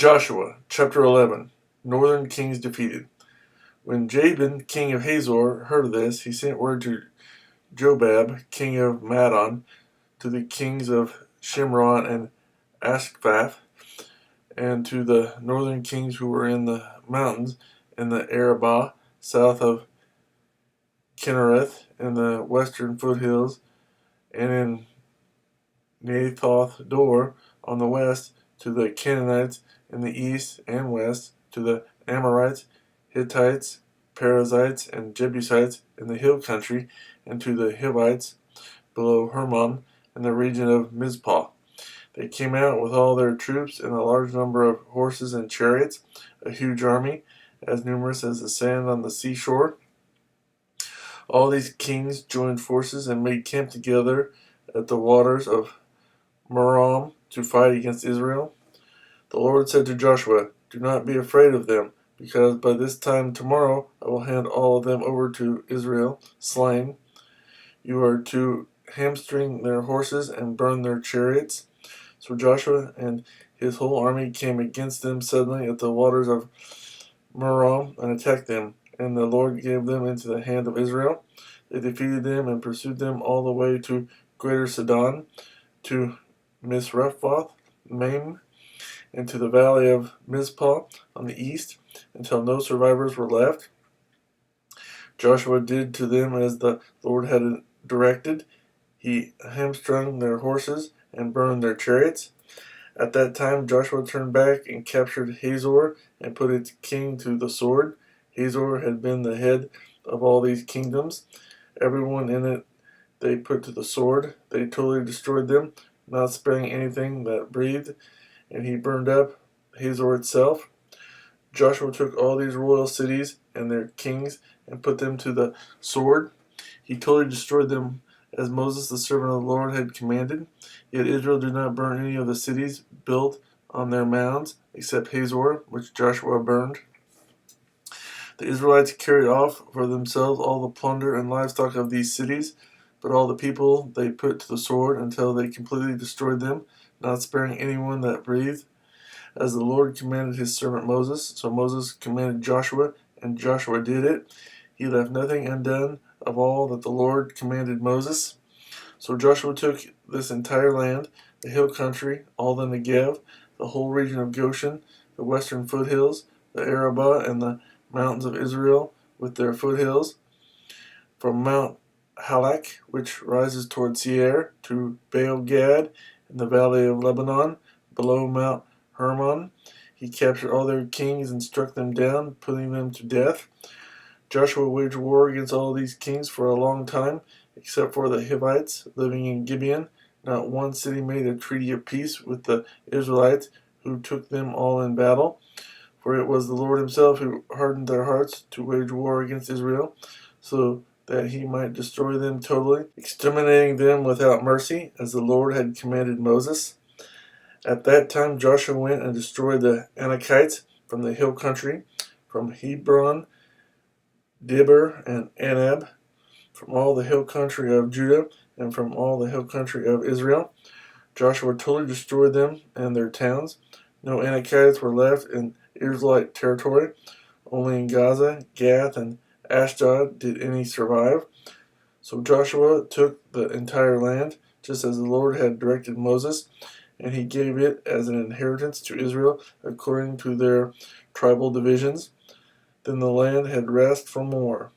Joshua, chapter 11. Northern kings defeated. When Jabin, king of Hazor, heard of this, he sent word to Jobab, king of Madon, to the kings of Shimron and Ashvath, and to the northern kings who were in the mountains in the Arabah, south of Kinnereth, in the western foothills, and in Nathoth Dor on the west, to the Canaanites in the east and west, to the Amorites, Hittites, Perizzites, and Jebusites in the hill country, and to the Hivites below Hermon in the region of Mizpah. They came out with all their troops and a large number of horses and chariots, a huge army, as numerous as the sand on the seashore. All these kings joined forces and made camp together at the waters of Merom to fight against Israel. The Lord said to Joshua, "Do not be afraid of them, because by this time tomorrow I will hand all of them over to Israel, slain. You are to hamstring their horses and burn their chariots." So Joshua and his whole army came against them suddenly at the waters of Merom and attacked them, and the Lord gave them into the hand of Israel. They defeated them and pursued them all the way to Greater Sidon, to Misrephoth Maim, and to the valley of Mizpah on the east, until no survivors were left. Joshua did to them as the Lord had directed. He hamstrung their horses and burned their chariots. At that time Joshua turned back and captured Hazor and put its king to the sword. Hazor had been the head of all these kingdoms. Everyone in it they put to the sword. They totally destroyed them, not sparing anything that breathed, and he burned up Hazor itself. Joshua took all these royal cities and their kings and put them to the sword. He totally destroyed them as Moses the servant of the Lord had commanded. Yet Israel did not burn any of the cities built on their mounds, except Hazor, which Joshua burned. The Israelites carried off for themselves all the plunder and livestock of these cities, but all the people they put to the sword until they completely destroyed them, not sparing anyone that breathed, as the Lord commanded his servant Moses. So Moses commanded Joshua, and Joshua did it. He left nothing undone of all that the Lord commanded Moses. So Joshua took this entire land, the hill country, all the Negev, the whole region of Goshen, the western foothills, the Arabah, and the mountains of Israel with their foothills, from Mount Halak, which rises toward Seir, to Baal Gad in the valley of Lebanon, below Mount Hermon. He captured all their kings and struck them down, putting them to death. Joshua waged war against all these kings for a long time, except for the Hivites living in Gibeon. Not one city made a treaty of peace with the Israelites, who took them all in battle. For it was the Lord himself who hardened their hearts to wage war against Israel, so that he might destroy them totally, exterminating them without mercy, as the Lord had commanded Moses. At that time Joshua went and destroyed the Anakites from the hill country, from Hebron, Dibber, and Anab, from all the hill country of Judah, and from all the hill country of Israel. Joshua totally destroyed them and their towns. No Anakites were left in Israelite territory. Only in Gaza, Gath, and Ashdod did any survive. So Joshua took the entire land, just as the Lord had directed Moses, and he gave it as an inheritance to Israel according to their tribal divisions. Then the land had rest from war.